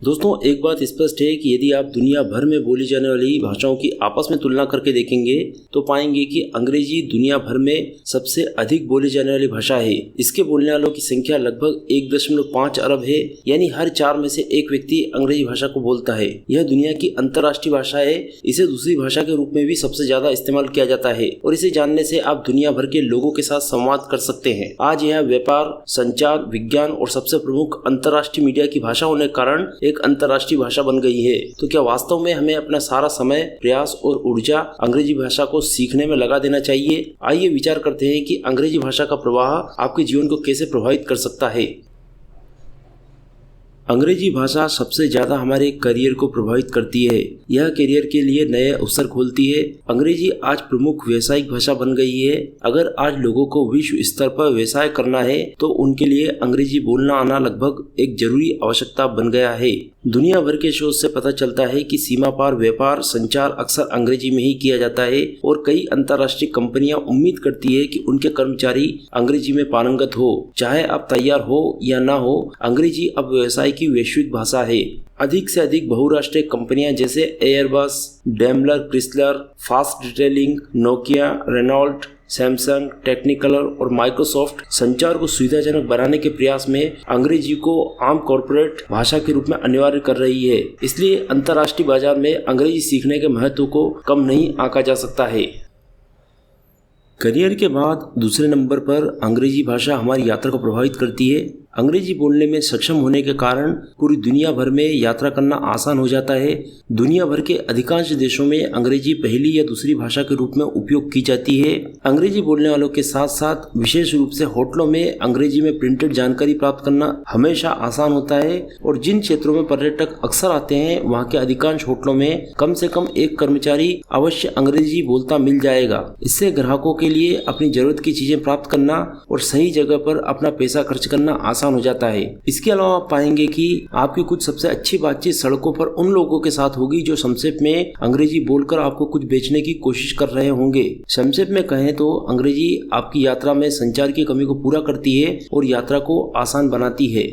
दोस्तों, एक बात स्पष्ट है कि यदि आप दुनिया भर में बोली जाने वाली भाषाओं की आपस में तुलना करके देखेंगे तो पाएंगे कि अंग्रेजी दुनिया भर में सबसे अधिक बोली जाने वाली भाषा है। इसके बोलने वालों की संख्या लगभग 1.5 अरब है, यानी हर 4 में से एक व्यक्ति अंग्रेजी भाषा को बोलता है। यह दुनिया की अंतर्राष्ट्रीय भाषा है। इसे दूसरी भाषा के रूप में भी सबसे ज्यादा इस्तेमाल किया जाता है और इसे जानने से आप दुनिया भर के लोगों के साथ संवाद कर सकते हैं। आज यह व्यापार, संचार, विज्ञान और सबसे प्रमुख अंतर्राष्ट्रीय मीडिया की भाषा होने के कारण एक अंतर्राष्ट्रीय भाषा बन गई है। तो क्या वास्तव में हमें अपना सारा समय, प्रयास और ऊर्जा अंग्रेजी भाषा को सीखने में लगा देना चाहिए? आइए विचार करते हैं कि अंग्रेजी भाषा का प्रवाह आपके जीवन को कैसे प्रभावित कर सकता है। अंग्रेजी भाषा सबसे ज्यादा हमारे करियर को प्रभावित करती है। यह करियर के लिए नए अवसर खोलती है। अंग्रेजी आज प्रमुख व्यावसायिक भाषा बन गई है। अगर आज लोगों को विश्व स्तर पर व्यवसाय करना है तो उनके लिए अंग्रेजी बोलना आना लगभग एक जरूरी आवश्यकता बन गया है। दुनिया भर के शोध से पता चलता है कि सीमा पार व्यापार, संचार अक्सर अंग्रेजी में ही किया जाता है और कई अंतर्राष्ट्रीय कंपनियां उम्मीद करती है कि उनके कर्मचारी अंग्रेजी में पारंगत हो। चाहे आप तैयार हो या ना हो, अंग्रेजी अब व्यवसाय की वैश्विक भाषा है। अधिक से अधिक बहुराष्ट्रीय कंपनियां जैसे Airbus, Daimler, Chrysler, Fast Retailing, Nokia, Renault, Samsung, Technicolor और माइक्रोसॉफ्ट संचार को सुविधाजनक बनाने के प्रयास में अंग्रेजी को आम कॉर्पोरेट भाषा के रूप में अनिवार्य कर रही है। इसलिए अंतर्राष्ट्रीय बाजार में अंग्रेजी सीखने के महत्व को कम नहीं आंका जा सकता है। करियर के बाद दूसरे नंबर पर अंग्रेजी भाषा हमारी यात्रा को प्रभावित करती है। अंग्रेजी बोलने में सक्षम होने के कारण पूरी दुनिया भर में यात्रा करना आसान हो जाता है। दुनिया भर के अधिकांश देशों में अंग्रेजी पहली या दूसरी भाषा के रूप में उपयोग की जाती है। अंग्रेजी बोलने वालों के साथ साथ विशेष रूप से होटलों में अंग्रेजी में प्रिंटेड जानकारी प्राप्त करना हमेशा आसान होता है और जिन क्षेत्रों में पर्यटक अक्सर आते हैं वहाँ के अधिकांश होटलों में कम से कम एक कर्मचारी अवश्य अंग्रेजी बोलता मिल जाएगा। इससे ग्राहकों के लिए अपनी जरूरत की चीजें प्राप्त करना और सही जगह पर अपना पैसा खर्च करना आसान हो जाता है। इसके अलावा आप पाएंगे कि आपकी कुछ सबसे अच्छी बातचीत सड़कों पर उन लोगों के साथ होगी जो संक्षेप में अंग्रेजी बोलकर आपको कुछ बेचने की कोशिश कर रहे होंगे। संक्षेप में कहें तो अंग्रेजी आपकी यात्रा में संचार की कमी को पूरा करती है और यात्रा को आसान बनाती है।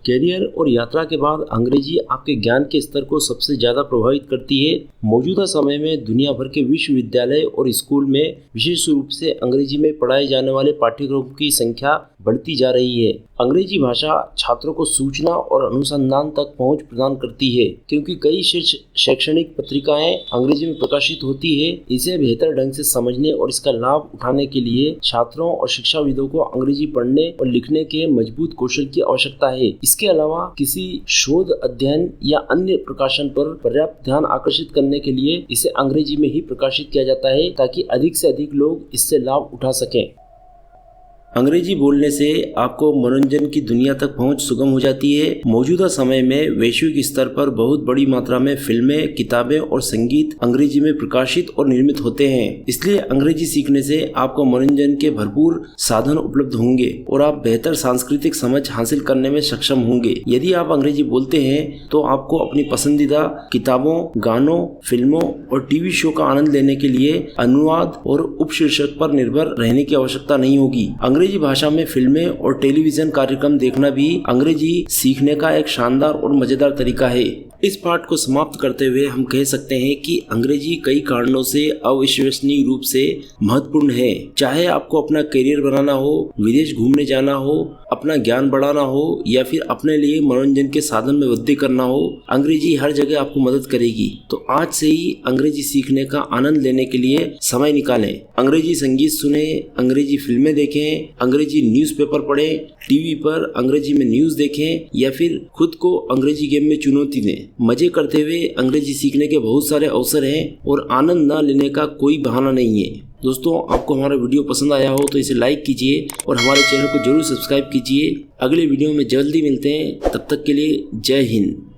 कैरियर और यात्रा के बाद अंग्रेजी आपके ज्ञान के स्तर को सबसे ज्यादा प्रभावित करती है। मौजूदा समय में दुनिया भर के विश्वविद्यालय और स्कूल में विशेष रूप से अंग्रेजी में पढ़ाए जाने वाले पाठ्यक्रमों की संख्या बढ़ती जा रही है। अंग्रेजी भाषा छात्रों को सूचना और अनुसंधान तक पहुंच प्रदान करती है। क्योंकि कई शीर्ष शैक्षणिक पत्रिकाएं अंग्रेजी में प्रकाशित होती है, इसे बेहतर ढंग से समझने और इसका लाभ उठाने के लिए छात्रों और शिक्षाविदों को अंग्रेजी पढ़ने और लिखने के मजबूत कौशल की आवश्यकता है। इसके अलावा किसी शोध, अध्ययन या अन्य प्रकाशन पर पर्याप्त ध्यान आकर्षित करने के लिए इसे अंग्रेजी में ही प्रकाशित किया जाता है ताकि अधिक से अधिक लोग इससे लाभ उठा सकें। अंग्रेजी बोलने से आपको मनोरंजन की दुनिया तक पहुंच सुगम हो जाती है। मौजूदा समय में वैश्विक स्तर पर बहुत बड़ी मात्रा में फिल्में, किताबें और संगीत अंग्रेजी में प्रकाशित और निर्मित होते हैं। इसलिए अंग्रेजी सीखने से आपको मनोरंजन के भरपूर साधन उपलब्ध होंगे और आप बेहतर सांस्कृतिक समझ हासिल करने में सक्षम होंगे। यदि आप अंग्रेजी बोलते हैं तो आपको अपनी पसंदीदा किताबों, गानों, फिल्मों और टीवी शो का आनंद लेने के लिए अनुवाद और उपशीर्षक पर निर्भर रहने की आवश्यकता नहीं होगी। अंग्रेजी भाषा में फिल्में और टेलीविजन कार्यक्रम देखना भी अंग्रेजी सीखने का एक शानदार और मजेदार तरीका है। इस पाठ को समाप्त करते हुए हम कह सकते हैं कि अंग्रेजी कई कारणों से अविश्वसनीय रूप से महत्वपूर्ण है। चाहे आपको अपना करियर बनाना हो, विदेश घूमने जाना हो, अपना ज्ञान बढ़ाना हो या फिर अपने लिए मनोरंजन के साधन में वृद्धि करना हो, अंग्रेजी हर जगह आपको मदद करेगी। तो आज से ही अंग्रेजी सीखने का आनंद लेने के लिए समय निकालें। अंग्रेजी संगीत सुने, अंग्रेजी फिल्में देखें, अंग्रेजी न्यूज़पेपर पढ़ें, टीवी पर अंग्रेजी में न्यूज़ देखें या फिर खुद को अंग्रेजी गेम में चुनौती दें। मजे करते हुए अंग्रेजी सीखने के बहुत सारे अवसर हैं और आनंद न लेने का कोई बहाना नहीं है। दोस्तों, आपको हमारा वीडियो पसंद आया हो तो इसे लाइक कीजिए और हमारे चैनल को जरूर सब्सक्राइब कीजिए। अगले वीडियो में जल्दी मिलते हैं, तब तक के लिए जय हिंद।